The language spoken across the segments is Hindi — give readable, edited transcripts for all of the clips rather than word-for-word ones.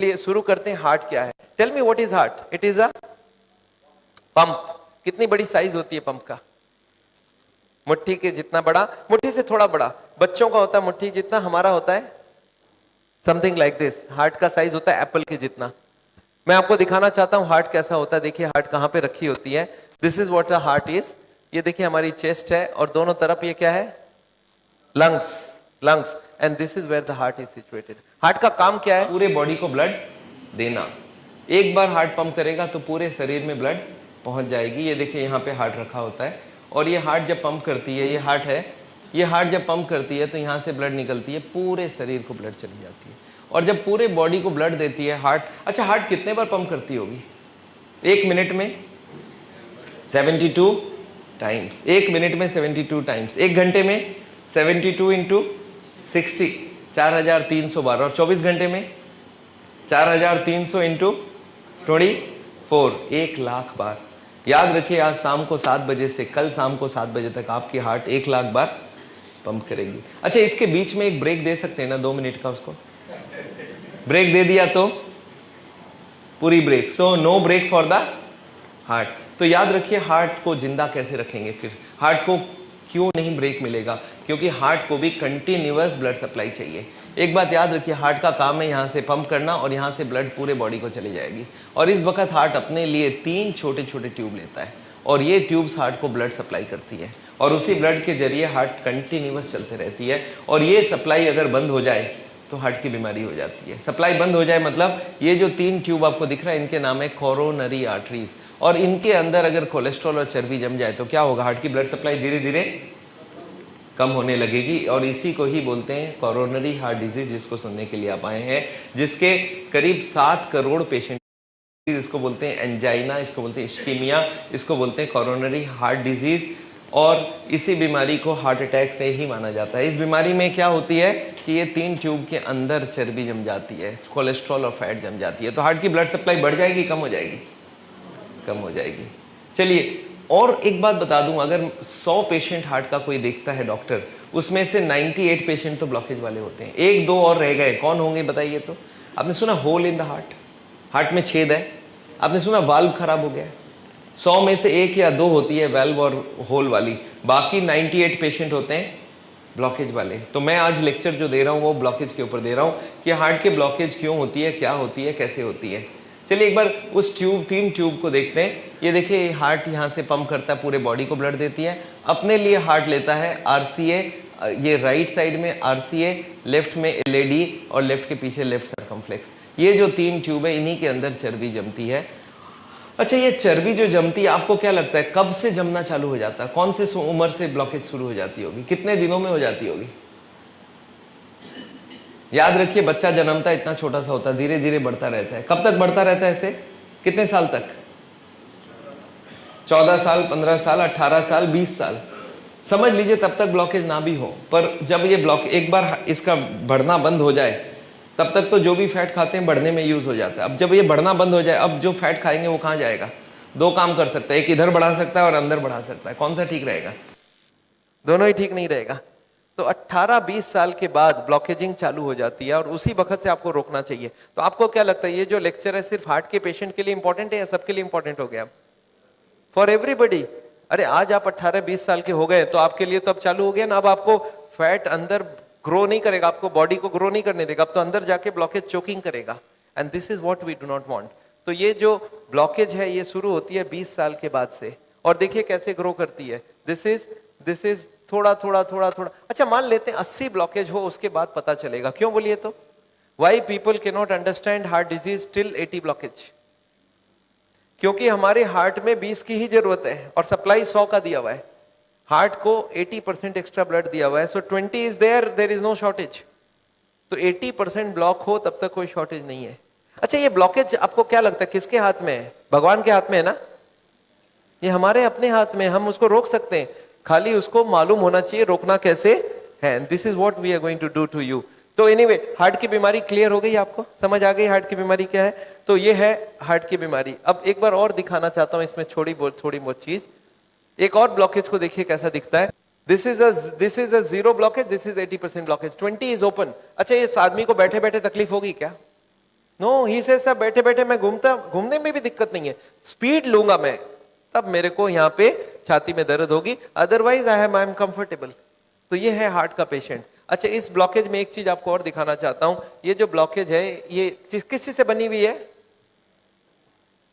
लिए शुरू करते हैं, हार्ट क्या है? Tell me what is heart? It is a pump. कितनी बड़ी साइज होती है पंप का? मुट्ठी के जितना बड़ा, मुट्ठी से थोड़ा बड़ा। बच्चों का होता है मुट्ठी जितना, हमारा होता है समथिंग लाइक दिस। हार्ट का साइज होता है एप्पल के जितना। मैं आपको दिखाना चाहता हूं हार्ट कैसा होता है। देखिए हार्ट कहां पे रखी होती है। This is what a heart is. ये देखिए हमारी चेस्ट है और दोनों तरफ ये क्या है? Lungs. Lungs. And this is where the heart is situated. Heart का काम क्या है? पूरे बॉडी को ब्लड देना। एक बार हार्ट पंप करेगा तो पूरे शरीर में ब्लड पहुंच जाएगी। ये देखिए यहाँ पे हार्ट रखा होता है और ये हार्ट जब पंप करती है, ये हार्ट है, ये हार्ट जब पंप करती है तो यहाँ से ब्लड निकलती है, पूरे शरीर को ब्लड चली जाती है। और जब पूरे बॉडी को ब्लड देती है हार्ट, अच्छा हार्ट कितने बार पंप करती होगी? एक मिनट में 72 टाइम्स। एक मिनट में 72 टाइम्स। एक घंटे में 72 इंटू 60, 4300 बार। और 24 घंटे में 4300 इंटू 24, 1,00,000 बार। याद रखिए आज शाम को 7 बजे से कल शाम को 7 बजे तक आपकी हार्ट 1,00,000 बार पंप करेगी। अच्छा इसके बीच में एक ब्रेक दे सकते हैं ना 2 मिनट का? उसको ब्रेक दे दिया तो पूरी break. So no break for the heart. तो याद रखिए हार्ट को जिंदा कैसे रखेंगे फिर? हार्ट को क्यों नहीं ब्रेक मिलेगा? क्योंकि हार्ट को भी कंटिन्यूअस ब्लड सप्लाई चाहिए। एक बात याद रखिए, हार्ट का काम है यहाँ से पंप करना और यहाँ से ब्लड पूरे बॉडी को चली जाएगी। और इस वक्त हार्ट अपने लिए 3 छोटे छोटे ट्यूब लेता है और ये ट्यूब्स हार्ट को ब्लड सप्लाई करती है और उसी ब्लड के जरिए हार्ट कंटिन्यूअस चलते रहती है। और ये सप्लाई अगर बंद हो जाए तो हार्ट की बीमारी हो जाती है। सप्लाई बंद हो जाए मतलब ये जो 3 ट्यूब आपको दिख रहा है इनके नाम है कोरोनरी आर्टरीज। और इनके अंदर अगर कोलेस्ट्रॉल और चर्बी जम जाए तो क्या होगा? हार्ट की ब्लड सप्लाई धीरे धीरे कम होने लगेगी और इसी को ही बोलते हैं कोरोनरी हार्ट डिजीज, जिसको सुनने के लिए आप आए हैं, जिसके करीब 7 करोड़ पेशेंट, इसको बोलते हैं एंजाइना, इसको बोलते हैं इस्कीमिया, इसको बोलते हैं कोरोनरी हार्ट डिजीज। और इसी बीमारी को हार्ट अटैक से ही माना जाता है। इस बीमारी में क्या होती है कि ये 3 ट्यूब के अंदर चर्बी जम जाती है, कोलेस्ट्रॉल और फैट जम जाती है। तो हार्ट की ब्लड सप्लाई बढ़ जाएगी, कम हो जाएगी? कम हो जाएगी। चलिए और एक बात बता दूं, अगर 100 पेशेंट हार्ट का कोई देखता है डॉक्टर, उसमें से 98 पेशेंट तो ब्लॉकेज वाले होते हैं। 1-2 और रह गए, कौन होंगे बताइए? तो आपने सुना hole in the heart, heart में छेद है। आपने सुना वाल्व खराब हो गया है। 100 में से 1 या 2 होती है वाल्व और होल वाली, बाकी 98 पेशेंट होते हैं ब्लॉकेज वाले। तो मैं आज लेक्चर जो दे रहा हूँ वो ब्लॉकेज के ऊपर दे रहा हूँ कि हार्ट के ब्लॉकेज क्यों होती है, क्या होती है, कैसे होती है। चलिए एक बार उस 3 ट्यूब को देखते हैं। ये देखिए हार्ट यहाँ से पंप करता है, पूरे बॉडी को ब्लड देती है। अपने लिए हार्ट लेता है RCA, ये राइट साइड में RCA, लेफ्ट में LAD और लेफ्ट के पीछे लेफ्ट सर्कमफ्लेक्स। ये जो 3 ट्यूब है इन्हीं के अंदर चर्बी जमती है। अच्छा ये चर्बी जो जमती है, आपको क्या लगता है कब से जमना चालू हो जाता है? कौन से उम्र से ब्लॉकेज शुरू हो जाती होगी? कितने दिनों में हो जाती होगी? याद रखिए बच्चा जन्मता है इतना छोटा सा होता है, धीरे धीरे बढ़ता रहता है। कब तक बढ़ता रहता है ऐसे? कितने साल तक? 14 साल, 15 साल, 18 साल, 20 साल समझ लीजिए, तब तक ब्लॉकेज ना भी हो। पर जब ये ब्लॉक एक बार इसका बढ़ना बंद हो जाए, तब तक तो जो भी फैट खाते हैं बढ़ने में यूज हो जाता है। अब जब ये बढ़ना बंद हो जाए, अब जो फैट खाएंगे वो कहाँ जाएगा? 2 काम कर सकता है, एक इधर बढ़ा सकता है और अंदर बढ़ा सकता है। कौन सा ठीक रहेगा? दोनों ही ठीक नहीं रहेगा। तो 18-20 साल के बाद ब्लॉकेजिंग चालू हो जाती है और उसी वक्त से आपको रोकना चाहिए। तो आपको क्या लगता है ये जो लेक्चर है सिर्फ हार्ट के पेशेंट के लिए इंपॉर्टेंट है या सबके लिए इंपॉर्टेंट हो गया? For everybody. अरे आज आप 18-20 साल के हो गए तो आपके लिए तो अब चालू हो गया ना। अब आपको फैट अंदर ग्रो नहीं करेगा, आपको बॉडी को ग्रो नहीं करने देगा, अब तो अंदर जाके ब्लॉकेज चोकिंग करेगा। And this is what we do not want. तो ये जो ब्लॉकेज है ये शुरू होती है 20 साल के बाद से और देखिए कैसे ग्रो करती है। दिस इज थोड़ा थोड़ा थोड़ा थोड़ा। अच्छा मान लेते हैं 80 ब्लॉकेज हो, उसके बाद पता चलेगा। क्यों बोलिए तो? Why people can not understand heart disease till 80 blockage? क्योंकि हमारे हार्ट में 20 की ही जरूरत है और सप्लाई 100 का दिया हुआ है। हार्ट को 80% एक्स्ट्रा ब्लड दिया हुआ है, so 20 is there is no shortage. तो 80% ब्लॉक हो तब तक कोई शॉर्टेज नहीं है। अच्छा ये ब्लॉकेज आपको क्या लगता है किसके हाथ में है? भगवान के हाथ में है ना? ये हमारे अपने हाथ में, हम उसको रोक सकते हैं, खाली उसको मालूम होना चाहिए रोकना कैसे है। This is what we are going to do to you. Anyway एनीवे हार्ट की बीमारी क्लियर हो गई, आपको समझ आ गई हार्ट की बीमारी क्या है? तो ये है हार्ट की बीमारी। अब एक बार और दिखाना चाहता हूं इसमें थोड़ी बहुत चीज। एक और ब्लॉकेज को देखिए कैसा दिखता है। This is a 0 blockage, this is 80% blockage, 20 is open. अच्छा इस आदमी को बैठे बैठे तकलीफ होगी क्या? नो, ही से सब बैठे बैठे मैं घूमने में भी दिक्कत नहीं है, स्पीड लूंगा मैं तब मेरे को यहाँ पे छाती में दर्द होगी, अदरवाइज आई एम कंफर्टेबल। तो ये है हार्ट का पेशेंट। अच्छा, इस ब्लॉकेज में एक चीज आपको और दिखाना चाहता हूं, ये जो ब्लॉकेज है ये किस चीज से बनी हुई है?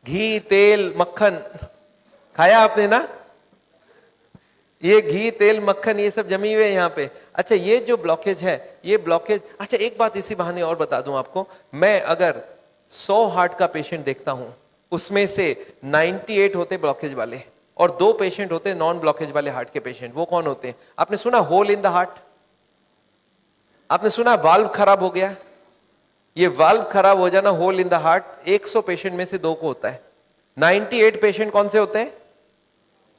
घी, तेल, मक्खन खाया आपने ना? ये घी, तेल, मक्खन ये सब जमी हुए है यहाँ पे। अच्छा, ये जो ब्लॉकेज है, ये ब्लॉकेज, अच्छा एक बात इसी बहाने और बता दूं आपको, मैं अगर 100 हार्ट का पेशेंट देखता हूं, उसमें से 98 होते ब्लॉकेज वाले और 2 पेशेंट होते नॉन ब्लॉकेज वाले हार्ट के पेशेंट। वो कौन होते हैं? आपने सुना होल इन द हार्ट? आपने सुना वाल्व खराब हो गया? ये वाल्व खराब हो जाना, hole in the heart, 100 patient में से 2 को होता है। 98 पेशेंट कौन से होते हैं?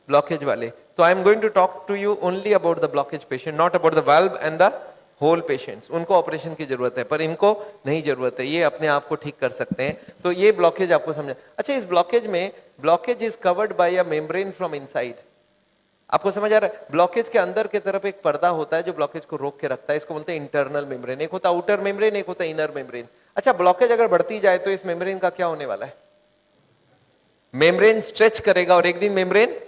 ब्लॉकेज वाले। तो I am going to talk to you only about the blockage patient, not about the valve and the hole patients. उनको ऑपरेशन की जरूरत है पर इनको नहीं जरूरत है, ये अपने आप को ठीक कर सकते हैं। तो ये ब्लॉकेज आपको समझा। अच्छा, इस ब्लॉकेज में, blockage is covered by a membrane from inside. आपको समझ आ रहा है? ब्लॉकेज के अंदर की तरफ एक पर्दा होता है जो ब्लॉकेज को रोक के रखता है, इसको बोलते हैं इंटरनल मेम्ब्रेन। एक होता है आउटर मेम्ब्रेन, एक होता है इनर मेम्ब्रेन। अच्छा, ब्लॉकेज अगर बढ़ती जाए तो इस मेम्ब्रेन का क्या होने वाला है? मेम्ब्रेन स्ट्रेच करेगा और एक दिन मेम्ब्रेन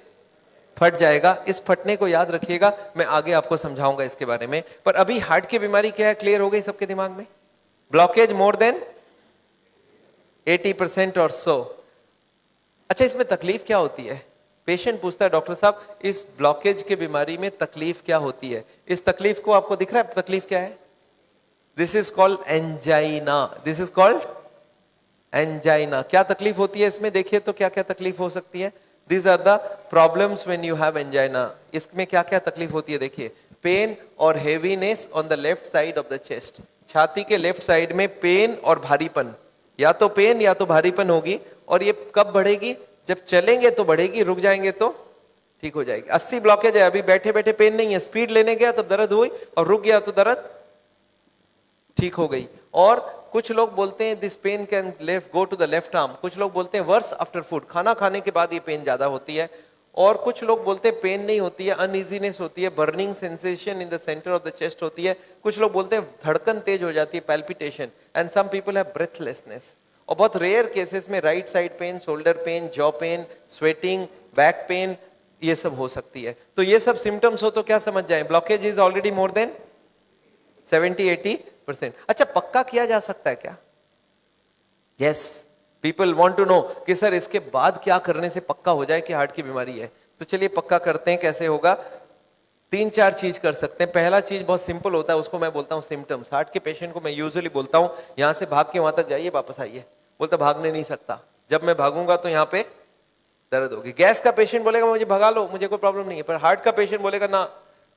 फट जाएगा। इस फटने को याद रखिएगा, मैं आगे आपको समझाऊंगा इसके बारे में। पर अभी हार्ट की बीमारी क्या है, क्लियर हो गई सबके दिमाग में? ब्लॉकेज मोर देन 80% और सो। अच्छा, इसमें तकलीफ क्या होती है? पेशेंट पूछता है, डॉक्टर साहब इस ब्लॉकेज की बीमारी में तकलीफ क्या होती है? इस तकलीफ को आपको दिख रहा है तकलीफ क्या है? This is called angina. This is called angina. क्या तकलीफ होती है इसमें? देखिए तो क्या क्या तकलीफ हो सकती है। These are the problems when you have angina. इसमें क्या क्या तकलीफ होती है देखिए। पेन और heaviness on the left side of the chest. छाती के लेफ्ट साइड में पेन और भारीपन, या तो पेन या तो भारीपन होगी। और ये कब बढ़ेगी? जब चलेंगे तो बढ़ेगी, रुक जाएंगे तो ठीक हो जाएगी। 80 ब्लॉकेज है, अभी बैठे बैठे पेन नहीं है, स्पीड लेने गया तो दर्द हुई और रुक गया तो दर्द ठीक हो गई। और कुछ लोग बोलते हैं this pain can left go to the left arm. कुछ लोग बोलते हैं वर्स आफ्टर फूड, खाना खाने के बाद ये पेन ज्यादा होती है। और कुछ लोग बोलते हैं पेन नहीं होती है, अनइजीनेस होती है, burning sensation in the centre of the chest होती है। कुछ लोग बोलते हैं धड़कन तेज हो जाती है, palpitation. And some people have breathlessness. और बहुत रेयर केसेस में right side pain, shoulder pain, jaw pain, sweating, back pain, ये सब हो सकती है। तो ये सब सिम्टम्स हो तो क्या समझ जाए? Blockage is already more than 70-80%। अच्छा, पक्का किया जा सकता है क्या? Yes, people want to know कि सर इसके बाद क्या करने से पक्का हो जाए कि हार्ट की बीमारी है। तो चलिए पक्का करते हैं। कैसे होगा? 3-4 चीज कर सकते हैं। पहला चीज बहुत सिंपल होता है, उसको मैं बोलता हूं सिम्टम्स। हार्ट के पेशेंट को मैं यूजुअली बोलता हूं यहां से भाग के वहां तक जाइए, वापस आइए। बोलता भागने नहीं सकता, जब मैं भागूंगा तो यहाँ पे दर्द होगी। गैस का पेशेंट बोलेगा मुझे भगा लो, मुझे कोई प्रॉब्लम नहीं है। पर हार्ट का पेशेंट बोलेगा ना,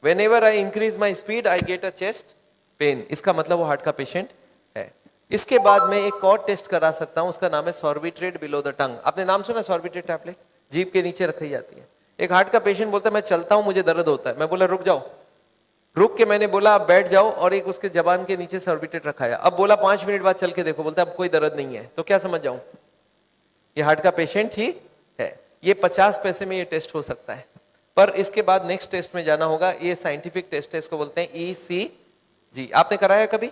whenever I increase my speed I get a chest pain. इसका मतलब वो हार्ट का पेशेंट है। इसके बाद मैं एक और टेस्ट करा सकता हूं, उसका नाम है सॉर्बिट्रेट बिलो द टंग। आपने नाम सुना सॉर्बिट्रेट टैबलेट? जीभ के नीचे रखी जाती है। एक हार्ट का पेशेंट बोलता है मैं चलता हूं मुझे दर्द होता है। मैं बोला रुक जाओ। रुक के मैंने बोला आप बैठ जाओ और एक उसके जबान के नीचे सॉर्बिट्रेट रखाया। अब बोला 5 मिनट बाद चल के देखो, बोलता है अब कोई दर्द नहीं है। तो क्या समझ जाऊं? ये हार्ट का पेशेंट ही है। ये 50 पैसे में ये टेस्ट हो सकता है। पर इसके बाद नेक्स्ट टेस्ट में जाना होगा। ये साइंटिफिक टेस्ट है, इसको बोलते हैं ECG। आपने कराया कभी?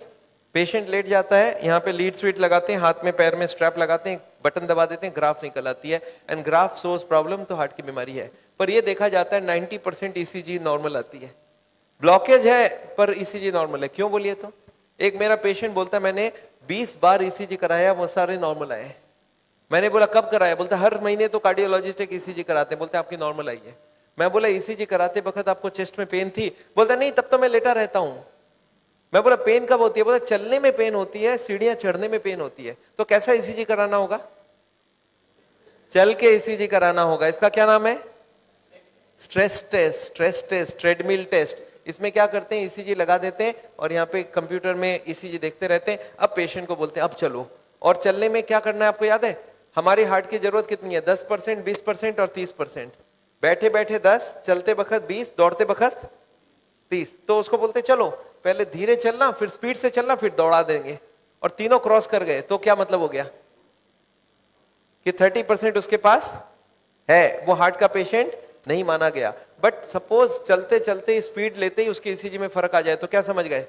पेशेंट लेट जाता है, यहाँ पे लीड स्वीट लगाते हैं, हाथ में पैर में स्ट्रैप लगाते हैं, बटन दबा देते हैं, ग्राफ निकल आती है। एंड ग्राफ शोज प्रॉब्लम, तो हार्ट की बीमारी है। पर ये देखा जाता है 90% ECG नॉर्मल आती है। ब्लॉकेज है पर ECG नॉर्मल है। क्यों बोलिए तो? एक मेरा पेशेंट बोलता है मैंने 20 बार ECG कराया, वो सारे नॉर्मल आए। मैंने बोला कब कराया? बोलता हर महीने तो कार्डियोलॉजिस्ट एक ECG कराते हैं। बोलते आपकी नॉर्मल आई है। मैं बोला ECG कराते वक्त आपको चेस्ट में पेन थी? बोलता नहीं, तब तो मैं लेटा रहता हूं। मैं बोला पेन कब होती है? बोला चलने में पेन होती है, सीढ़ियां चढ़ने में पेन होती है। तो कैसा ECG कराना होगा? चल के ECG कराना होगा। इसका क्या नाम है? Stress test, treadmill test. इसमें क्या करते हैं, ECG लगा देते हैं और यहाँ पे कंप्यूटर में ECG देखते रहते हैं। अब पेशेंट को बोलते हैं अब चलो। और चलने में क्या करना है आपको याद है? हमारी हार्ट की जरूरत कितनी है? 10%, 20% और 30%। बैठे बैठे 10, चलते वक्त 20, दौड़ते वक्त 30। तो उसको बोलते चलो पहले धीरे चलना, फिर स्पीड से चलना, फिर दौड़ा देंगे। और तीनों क्रॉस कर गए तो क्या मतलब हो गया कि 30% उसके पास है। वो हार्ट का पेशेंट नहीं माना गया। बट सपोज चलते चलते स्पीड लेते ही उसके ECG में फर्क आ जाए तो क्या समझ गए?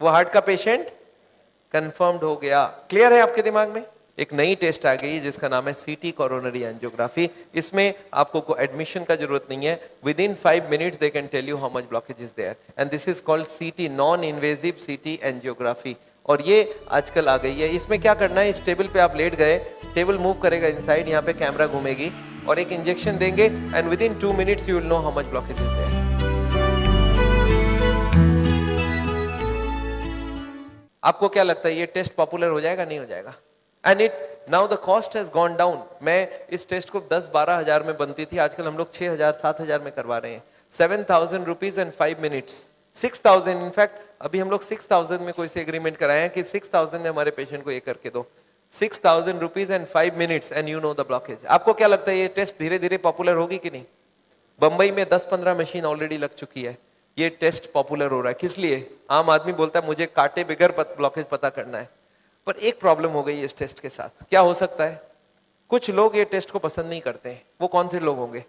वो हार्ट का पेशेंट कंफर्म्ड हो गया। क्लियर है आपके दिमाग में? एक नई टेस्ट आ गई है जिसका नाम है सीटी कोरोनरी एंजियोग्राफी। इसमें आपको को एडमिशन का जरूरत नहीं है, within 5 minutes they can tell you how much blockage is there, and this is called CT, non invasive CT angiography. और ये आजकल आ गई है। इसमें क्या करना है, इस टेबल पे आप लेट गए, टेबल मूव करेगा इनसाइड, यहाँ पे कैमरा घूमेगी और एक इंजेक्शन देंगे, and within 2 minutes you will know how much blockage is there. आपको क्या लगता है ये टेस्ट पॉपुलर हो जाएगा, नहीं हो जाएगा? And it now the cost has gone down. मैं इस टेस्ट को 10-12 हजार में बनती थी, आजकल हम लोग 6,000-7,000 में करवा रहे हैं। 7,000 रुपीज एंड 5 मिनट्स, 6,000 इनफैक्ट अभी हम लोग 6,000 में कोई से एग्रीमेंट कराए हैं कि 6,000 में हमारे पेशेंट को ये करके दो। 6,000 rupees and 5 minutes and you know the blockage. आपको क्या लगता है ये टेस्ट धीरे धीरे पॉपुलर होगी कि नहीं? बंबई में 10-15 मशीन ऑलरेडी लग चुकी है। ये टेस्ट पॉपुलर हो रहा है, किस लिए? आम आदमी बोलता है मुझे काटे बगैर ब्लॉकेज पता करना है। पर एक प्रॉब्लम हो गई इस टेस्ट के साथ। क्या हो सकता है? कुछ लोग ये टेस्ट को पसंद नहीं करते हैं। वो कौन से लोग होंगे?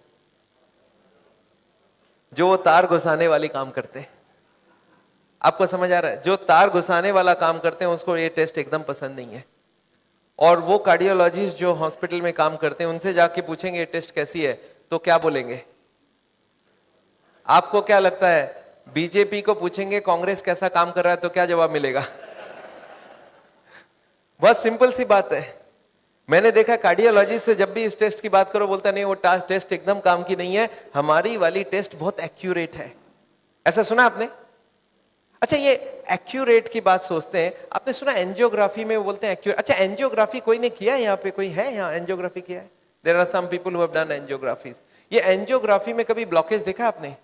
जो तार घुसाने वाली काम करते हैं। आपको समझ आ रहा है? जो तार घुसाने वाला काम करते हैं उसको ये टेस्ट एकदम पसंद नहीं है। और वो कार्डियोलॉजिस्ट जो हॉस्पिटल में काम करते हैं उनसे जाके पूछेंगे ये टेस्ट कैसी है तो क्या बोलेंगे? आपको क्या लगता है बीजेपी को पूछेंगे कांग्रेस कैसा काम कर रहा है तो क्या जवाब मिलेगा? बहुत सिंपल सी बात है। मैंने देखा कार्डियोलॉजिस्ट से जब भी इस टेस्ट की बात करो बोलता नहीं वो टेस्ट एकदम काम की नहीं है, हमारी वाली टेस्ट बहुत एक्यूरेट है। ऐसा सुना आपने? अच्छा, ये एक्यूरेट की बात सोचते हैं। आपने सुना एंजियोग्राफी में वो बोलते हैं एक्यूरेट। अच्छा, एंजियोग्राफी कोई ने किया है? यहाँ पे कोई है यहाँ एंजियोग्राफी किया है? There are some people who have done angiographies. ये एंजियोग्राफी में कभी ब्लॉकेज देखा आपने?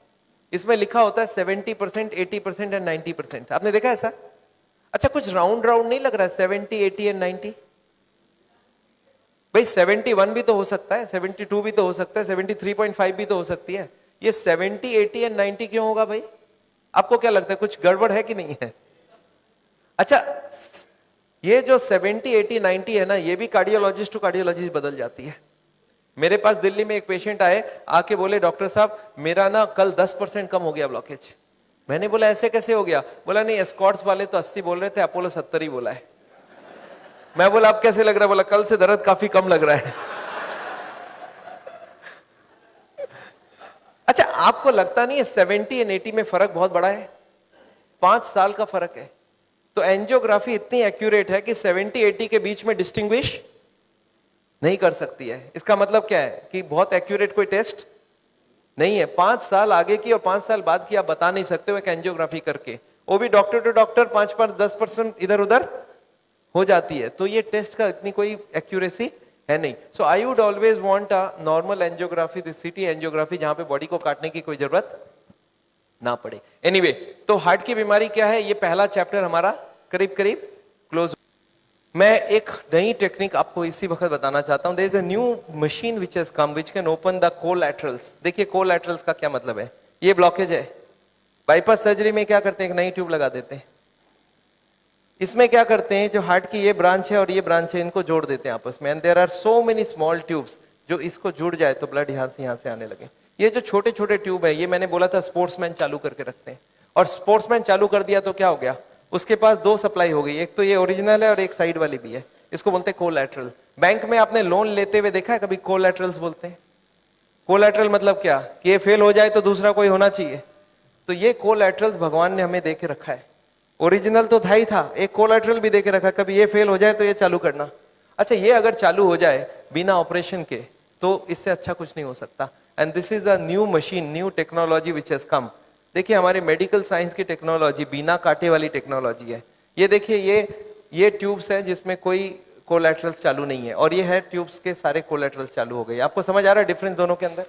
इसमें लिखा होता है 70%, 80% एंड 90%। आपने देखा ऐसा? अच्छा, कुछ राउंड राउंड नहीं लग रहा है 70, 80 एंड 90? भाई 71 भी तो हो सकता है, 72 भी तो हो सकता है, 73.5 भी तो हो सकती है। ये 70, 80 एंड 90 क्यों होगा भाई? आपको क्या लगता है कुछ गड़बड़ है कि नहीं है? अच्छा, ये जो 70, 80, 90 है ना, ये भी कार्डियोलॉजिस्ट टू कार्डियोलॉजिस्ट बदल जाती है। मेरे पास दिल्ली में एक पेशेंट आए, आके बोले डॉक्टर साहब मेरा ना कल 10% कम हो गया ब्लॉकेज। मैंने बोला ऐसे कैसे हो गया? बोला नहीं एस्कॉर्ट्स वाले तो 80 बोल रहे थे, अपोलो 70 ही बोला है। मैं बोला अब कैसे लग रहा है? बोला कल से दर्द काफी कम लग रहा है। अच्छा, आपको लगता नहीं है 70 एंड 80 में फर्क बहुत बड़ा है? 5 साल का फर्क है। तो एंजियोग्राफी इतनी एक्यूरेट है कि 70-80 के बीच में डिस्टिंग्विश नहीं कर सकती है। इसका मतलब क्या है कि बहुत एक्यूरेट कोई टेस्ट नहीं है। 5 साल आगे की और 5 साल बाद की आप बता नहीं सकते हो एक एंजियोग्राफी करके, वो भी डॉक्टर टू डॉक्टर 5-10% इधर उधर हो जाती है। तो ये टेस्ट का इतनी कोई एक्यूरेसी है नहीं। So I would always want a normal angiography, the CT angiography, जहां पे बॉडी को काटने की कोई जरूरत ना पड़े। एनीवे, तो हार्ट की बीमारी क्या है, ये पहला चैप्टर हमारा करीब करीब क्लोज। मैं एक नई टेक्निक आपको इसी वक्त बताना चाहता हूं। There is a new machine which has come which can open the collaterals. देखिए कोलैटरल्स का क्या मतलब है। ये ब्लॉकेज है, बाईपास सर्जरी में क्या करते हैं, एक नई ट्यूब लगा देते हैं। इसमें क्या करते हैं, जो हार्ट की ये ब्रांच है और ये ब्रांच है, इनको जोड़ देते हैं आपस में, and there are so many small tubes, जो इसको जुड़ जाए तो ब्लड यहाँ से आने लगे। ये जो छोटे छोटे ट्यूब है, ये मैंने बोला था स्पोर्ट्समैन चालू करके रखते हैं, और स्पोर्ट्समैन चालू कर दिया तो क्या हो गया, उसके पास 2 सप्लाई हो गई, एक तो ये ओरिजिनल है और एक साइड वाली भी है। इसको बोलते हैं कोलैटरल। बैंक में आपने लोन लेते हुए देखा है कभी? कोलैटरल्स बोलते हैं। कोलैटरल मतलब क्या, कि ये फेल हो जाए तो दूसरा कोई होना चाहिए। तो ये कोलैटरल्स भगवान ने हमें दे के रखा है। ओरिजिनल तो था ही था, एक कोलैटरल भी दे के रखा, कभी ये फेल हो जाए तो ये चालू करना। अच्छा, ये अगर चालू हो जाए बिना ऑपरेशन के तो इससे अच्छा कुछ नहीं हो सकता। And this is a new machine, new technology which has come. देखिए हमारे मेडिकल साइंस की टेक्नोलॉजी बिना कांटे वाली टेक्नोलॉजी है। ये देखिए ये ट्यूब्स है जिसमें कोई कोलैटरल्स चालू नहीं है, और ये है ट्यूब्स के सारे कोलैटरल्स चालू हो गए। आपको समझ आ रहा है डिफरेंस दोनों के अंदर?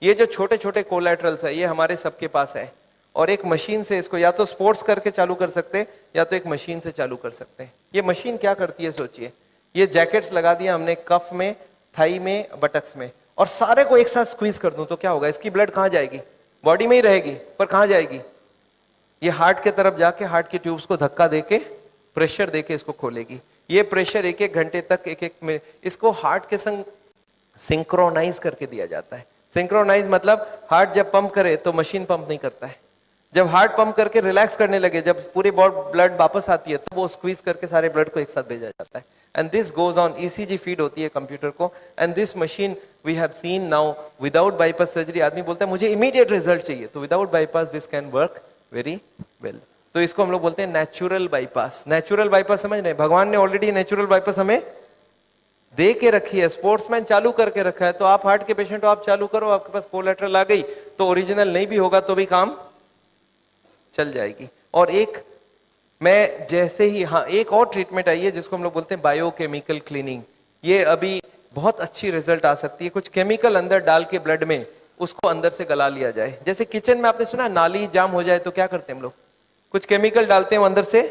ये जो छोटे छोटे कोलैटरल्स है ये हमारे सबके पास है, और एक मशीन से इसको या तो स्पोर्ट्स करके चालू कर सकते हैं या तो एक मशीन से चालू कर सकते हैं। ये मशीन क्या करती है सोचिए, ये जैकेट्स लगा दिया हमने कफ में, थाई में, बटक्स में, और सारे को एक साथ स्क्वीज कर दूं तो क्या होगा, इसकी ब्लड कहां जाएगी? बॉडी में ही रहेगी, पर कहां जाएगी? ये हार्ट के तरफ जाके हार्ट के ट्यूब्स को धक्का देके प्रेशर देके इसको खोलेगी। ये प्रेशर 1-1 घंटे तक, 1-1 मिनट, इसको हार्ट के संग सिंक्रोनाइज करके दिया जाता है। सिंक्रोनाइज मतलब हार्ट जब पंप करे तो मशीन पंप नहीं करता है, जब हार्ट पंप करके रिलैक्स करने लगे, जब पूरी ब्लड वापस आती है तो वो स्क्वीज करके सारे ब्लड को एक साथ भेजा जाता है। And this goes on, ECG feed होती है कंप्यूटर को। And this machine we have seen now without bypass surgery. आदमी बोलता है मुझे इमीडिएट रिजल्ट चाहिए, तो without bypass this can work very well. तो इसको हम लोग बोलते हैं नेचुरल बाईपास। नेचुरल बाईपास समझ रहे हैं, भगवान ने ऑलरेडी नेचुरल बाईपास हमें दे के रखी है, स्पोर्ट्समैन चालू करके रखा है। तो आप हार्ट के पेशेंट हो, आप चालू करो, आपके पास कोलैटरल आ गई तो ओरिजिनल नहीं भी होगा तो भी काम चल जाएगी। और एक मैं जैसे ही, हाँ एक और ट्रीटमेंट आई है जिसको हम लोग बोलते हैं बायोकेमिकल क्लीनिंग। ये अभी बहुत अच्छी रिजल्ट आ सकती है। कुछ केमिकल अंदर डाल के ब्लड में उसको अंदर से गला लिया जाए। जैसे किचन में आपने सुना नाली जाम हो जाए तो क्या करते हैं हम लोग, कुछ केमिकल डालते हैं अंदर से।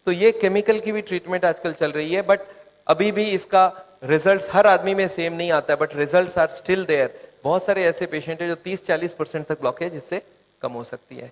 तो ये केमिकल की भी ट्रीटमेंट आजकल चल रही है, बट अभी भी इसका रिजल्ट्स हर आदमी में सेम नहीं आता है, but results are still there. बहुत सारे ऐसे पेशेंट है जो 30-40% तक ब्लॉकेज इससे कम हो सकती है।